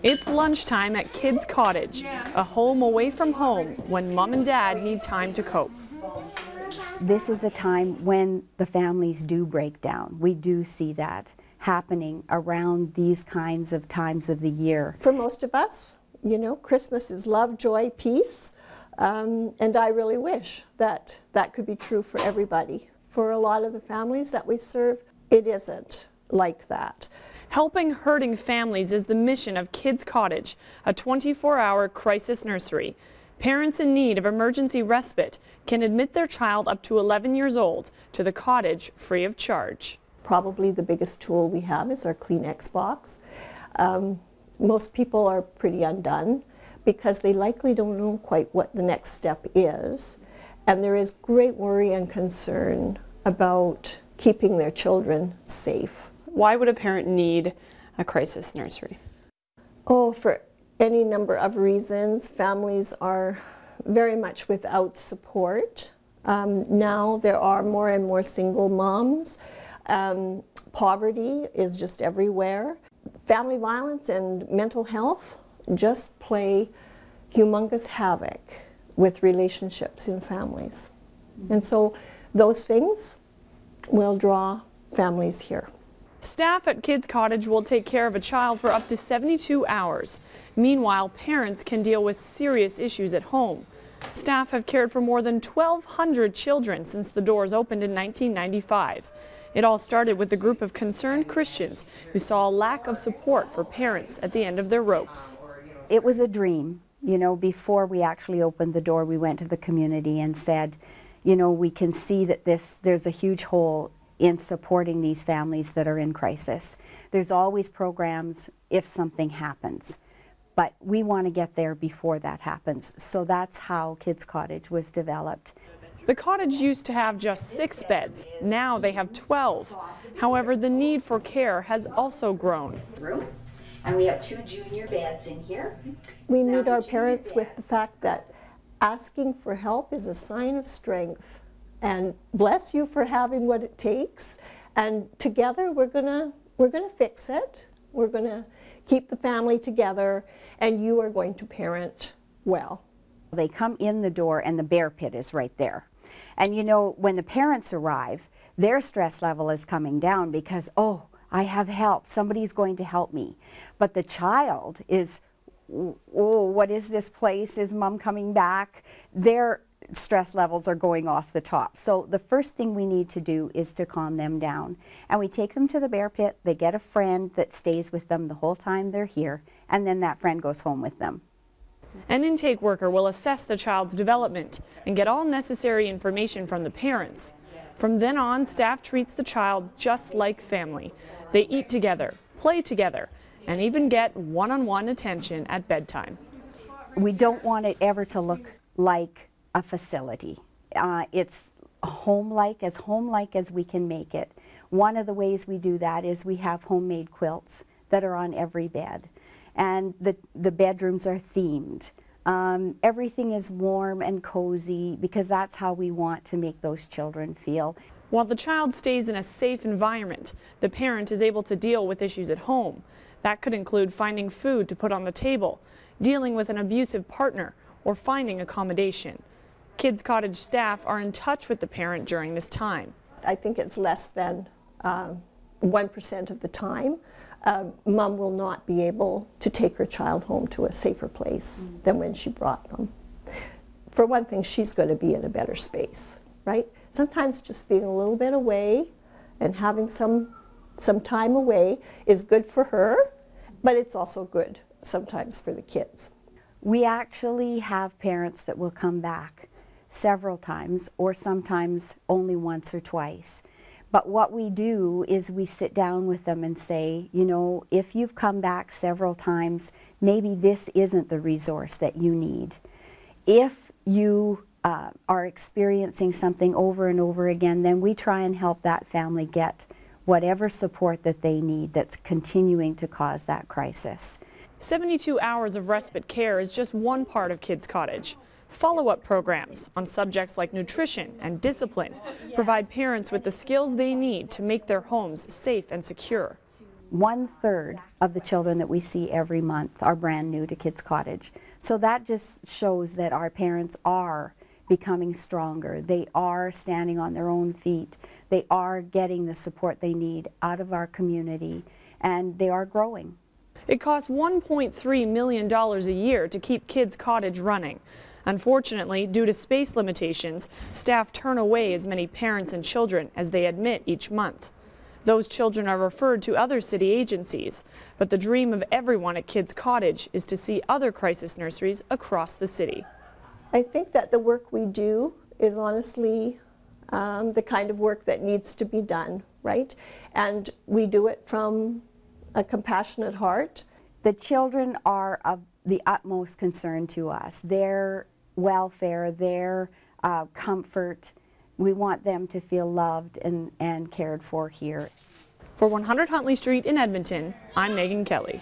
It's lunchtime at Kids Cottage, a home away from home when mom and dad need time to cope. This is a time when the families do break down. We do see that happening around these kinds of times of the year. For most of us, you know, Christmas is love, joy, peace, and I really wish that that could be true for everybody. For a lot of the families that we serve, it isn't like that. Helping hurting families is the mission of Kids Cottage, a 24-hour crisis nursery. Parents in need of emergency respite can admit their child up to 11 years old to the cottage free of charge. Probably the biggest tool we have is our Kleenex box. Most people are pretty undone because they likely don't know quite what the next step is, and there is great worry and concern about keeping their children safe. Why would a parent need a crisis nursery? Oh, for any number of reasons. Families are very much without support. Now there are more and more single moms. Poverty is just everywhere. Family violence and mental health just play humongous havoc with relationships in families. And so those things will draw families here. Staff at Kids Cottage will take care of a child for up to 72 hours. Meanwhile, parents can deal with serious issues at home. Staff have cared for more than 1,200 children since the doors opened in 1995. It all started with a group of concerned Christians who saw a lack of support for parents at the end of their ropes. It was a dream. You know, before we actually opened the door, we went to the community and said, you know, we can see that there's a huge hole in supporting these families that are in crisis. There's always programs if something happens, but we want to get there before that happens. So that's how Kids Cottage was developed. The cottage used to have just 6 beds. Now they have 12. However, the need for care has also grown. And we have 2 junior beds in here. We meet our parents with the fact that asking for help is a sign of strength. And bless you for having what it takes. And together we're gonna fix it. We're gonna keep the family together, and you are going to parent well. They come in the door and the bear pit is right there. And you know, when the parents arrive, their stress level is coming down because, oh, I have help, somebody's going to help me. But the child is, oh, what is this place? Is mom coming back? Their stress levels are going off the top. So the first thing we need to do is to calm them down. And we take them to the bear pit, they get a friend that stays with them the whole time they're here, and then that friend goes home with them. An intake worker will assess the child's development and get all necessary information from the parents. From then on, staff treats the child just like family. They eat together, play together, and even get one-on-one attention at bedtime. We don't want it ever to look like a facility. It's home-like as we can make it. One of the ways we do that is we have homemade quilts that are on every bed. And the bedrooms are themed. Everything is warm and cozy because that's how we want to make those children feel. While the child stays in a safe environment, the parent is able to deal with issues at home. That could include finding food to put on the table, dealing with an abusive partner, or finding accommodation. Kids Cottage staff are in touch with the parent during this time. I think it's less than 1% of the time. Mom will not be able to take her child home to a safer place than when she brought them. For one thing, she's going to be in a better space, right? Sometimes just being a little bit away and having some time away is good for her, but it's also good sometimes for the kids. We actually have parents that will come back several times or sometimes only once or twice. But what we do is we sit down with them and say, you know, if you've come back several times, maybe this isn't the resource that you need. If you are experiencing something over and over again, then we try and help that family get whatever support that they need that's continuing to cause that crisis. 72 hours of respite care is just one part of Kids Cottage. Follow-up programs on subjects like nutrition and discipline provide parents with the skills they need to make their homes safe and secure. 1/3 of the children that we see every month are brand new to Kids Cottage. So that just shows that our parents are becoming stronger. They are standing on their own feet. They are getting the support they need out of our community, and they are growing. It costs $1.3 million a year to keep Kids Cottage running. Unfortunately, due to space limitations, staff turn away as many parents and children as they admit each month. Those children are referred to other city agencies, but the dream of everyone at Kids Cottage is to see other crisis nurseries across the city. I think that the work we do is honestly the kind of work that needs to be done, right? And we do it from a compassionate heart. The children are of the utmost concern to us. Their welfare, their comfort. We want them to feel loved and cared for here. For 100 Huntley Street in Edmonton, I'm Meagan Kelly.